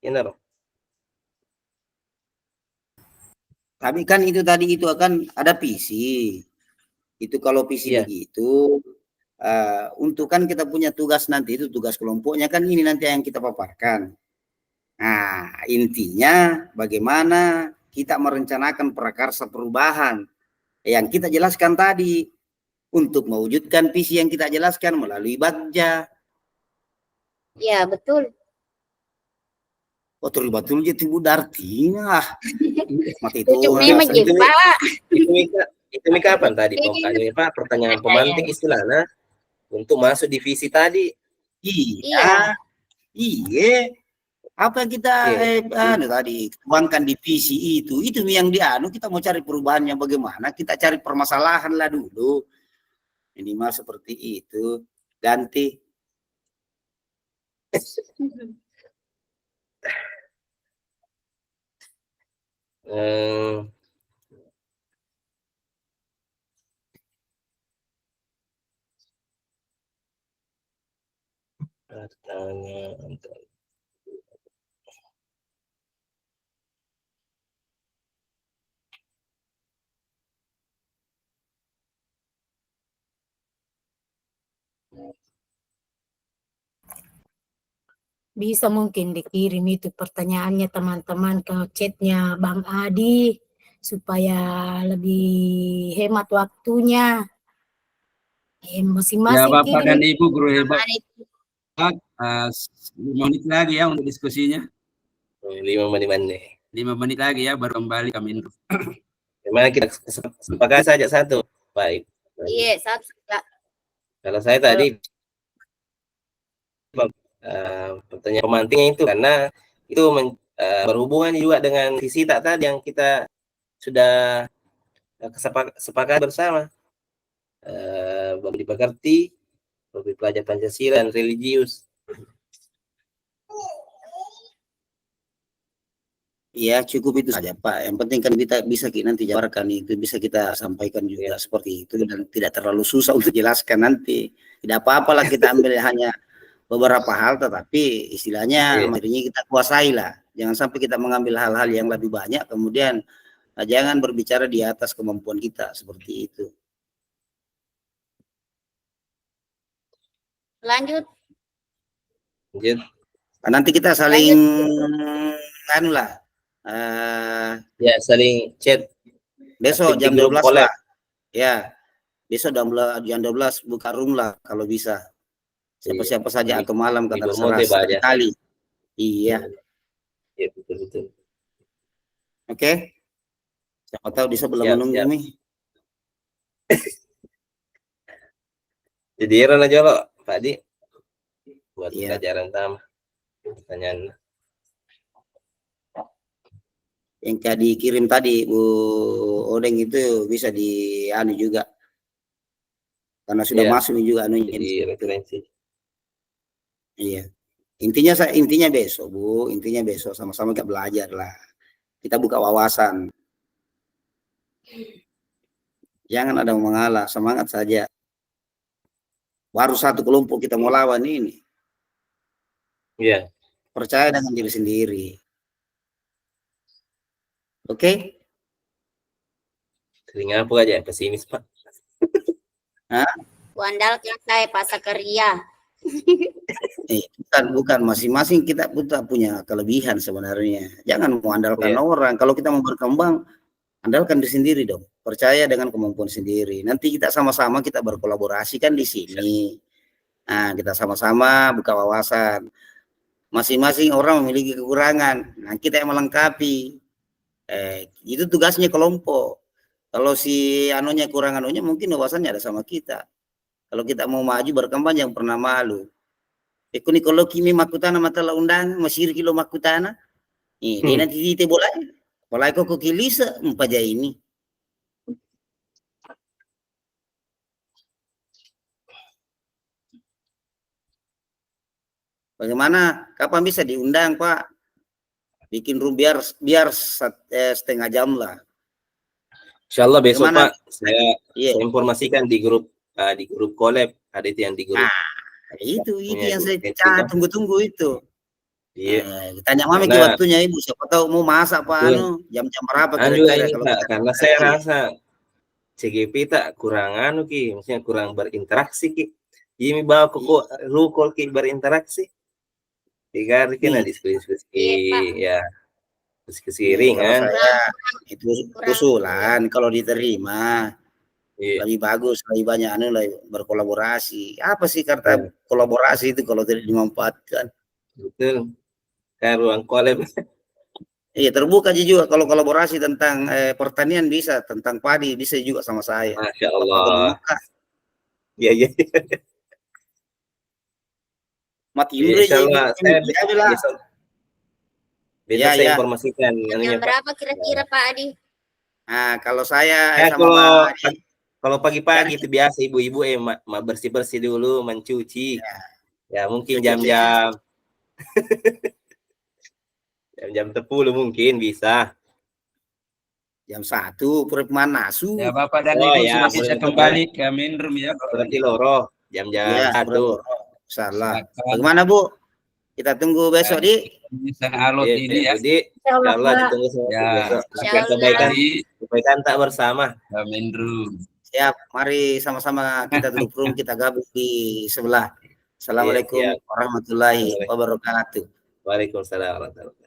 Benar. Tapi kan itu tadi itu akan ada visi. Itu kalau visi Iya. begitu, untuk kan kita punya tugas nanti itu tugas kelompoknya kan ini nanti yang kita paparkan. Nah, intinya bagaimana kita merencanakan prakarsa perubahan yang kita jelaskan tadi untuk mewujudkan visi yang kita jelaskan melalui Bagja. Ya, betul. Betul-betul jadi artinya. Mati Cucuk Tuhan. memang je, Pak. Itu kapan tadi? Pak, pertanyaan pemantik istilahnya untuk masuk divisi tadi. Iya. Iya. Apa yang kita tadi kembangkan divisi itu yang dianu kita mau cari perubahannya bagaimana, kita cari permasalahan lah dulu. Minimal seperti itu. Ganti. Bisa mungkin dikirim itu pertanyaannya teman-teman ke chatnya Bang Adi supaya lebih hemat waktunya. Masing-masing Ya Bapak kirim. dan Ibu guru hebat. 5 menit lagi ya untuk diskusinya. 5 menit. 5 menit lagi ya baru kembali kami. Gimana kita sepakat saja satu. Baik. Iya, satu. Kalau saya tadi pertanyaan pemantiknya itu karena itu berhubungan juga dengan visi tak tadi yang kita sudah sepakat bersama. Dipekerti, lebih pelajar Pancasila dan religius. Ya cukup itu saja Pak. Yang penting kan kita bisa nanti jabarkan itu, bisa kita sampaikan juga seperti itu dan tidak terlalu susah untuk jelaskan nanti. Tidak apa-apalah kita ambil hanya beberapa hal, tetapi istilahnya materinya kita kuasai lah. Jangan sampai kita mengambil hal-hal yang lebih banyak, kemudian jangan berbicara di atas kemampuan kita seperti itu. Lanjut. Nanti kita saling anu lah. Ya saling chat. Besok jam 12 lah. Ya. Besok jam 12 buka room lah kalau bisa. Siapa-siapa saja atau malam kata terserah sekali. Iya. Iya betul. Oke. Siapa tahu di sebelah menunggu nih. Jadi Ron aja lo, Pak Di. Buat pelajaran tambah. Pertanyaan. Yang dikirim tadi Bu Odeng itu bisa anu juga. Karena sudah masuk juga anunya di referensi. Iya. Intinya besok Bu, intinya besok sama-sama kita belajar lah. Kita buka wawasan. Jangan ada yang mengalah, semangat saja. Baru satu kelompok kita mau lawan ini. Iya. Percaya dengan diri sendiri. Oke? Sering apa aja pesimis Pak? Andalkan saya Pak Sakaria. Bukan masing-masing kita punya kelebihan sebenarnya. Jangan mengandalkan orang. Kalau kita mau berkembang, andalkan diri sendiri dong. Percaya dengan kemampuan sendiri. Nanti kita sama-sama kita berkolaborasi kan di sini. Nah, kita sama-sama buka wawasan. Masing-masing orang memiliki kekurangan. Nah, kita yang melengkapi. Itu tugasnya kelompok. Kalau si anunya kurang anunya, mungkin wawasannya ada sama kita. Kalau kita mau maju berkembang jangan pernah malu. Kuni kalau kimi makutana matala undangan masih kilo makutana. Ini nanti tite bola. Bola kok kilisa empaja ini. Bagaimana? Kapan bisa diundang Pak? Bikin room biar setengah jam lah. Insyaallah besok Bagaimana? Pak, saya Iya. informasikan di grup collab, ada itu yang di grup. Itu punya yang grup saya kita. tunggu-tunggu itu. Iya. Tanya Mami ke Karena- waktunya Ibu, siapa tahu mau masak Pak, Betul. jam-jam berapa juga kira-kira ini kalau Pak, kita karena saya rasa CGP tak kurang maksudnya kurang berinteraksi ki. Ini bawa kok rukol ki berinteraksi. Tiga kena diskusi ya. Diskusi Kalau ringan. saya itu usulan kalau diterima lebih bagus, lebih banyak lebih berkolaborasi. Apa sih kata kolaborasi itu kalau tidak dimanfaatkan? Betul. Kan ruang collab. Iya, terbuka juga kalau kolaborasi tentang pertanian bisa, tentang padi bisa juga sama saya. Masya Allah. Iya, iya. Mati Ya, insya Allah saya bisa saya informasikan. Jam berapa kira-kira Pak Adi? Nah, kalau saya kalau pagi-pagi itu biasa ibu-ibu bersih-bersih dulu, mencuci. Ya mungkin jam-jam jam 10 mungkin bisa. Jam 1 Puripman Nasu. Ya Bapak dan Ibu sudah bisa kembali ke main room ya. Berarti loro jam-jam 1. Salah. Bagaimana Bu? Kita tunggu besok di alot ini ya. Insyaallah ditunggu besok. Kebaikan tak bersama. Main room. Siap, mari sama-sama kita duduk room, kita gabung di sebelah. Assalamualaikum warahmatullahi wabarakatuh. Waalaikumsalam warahmatullahi wabarakatuh.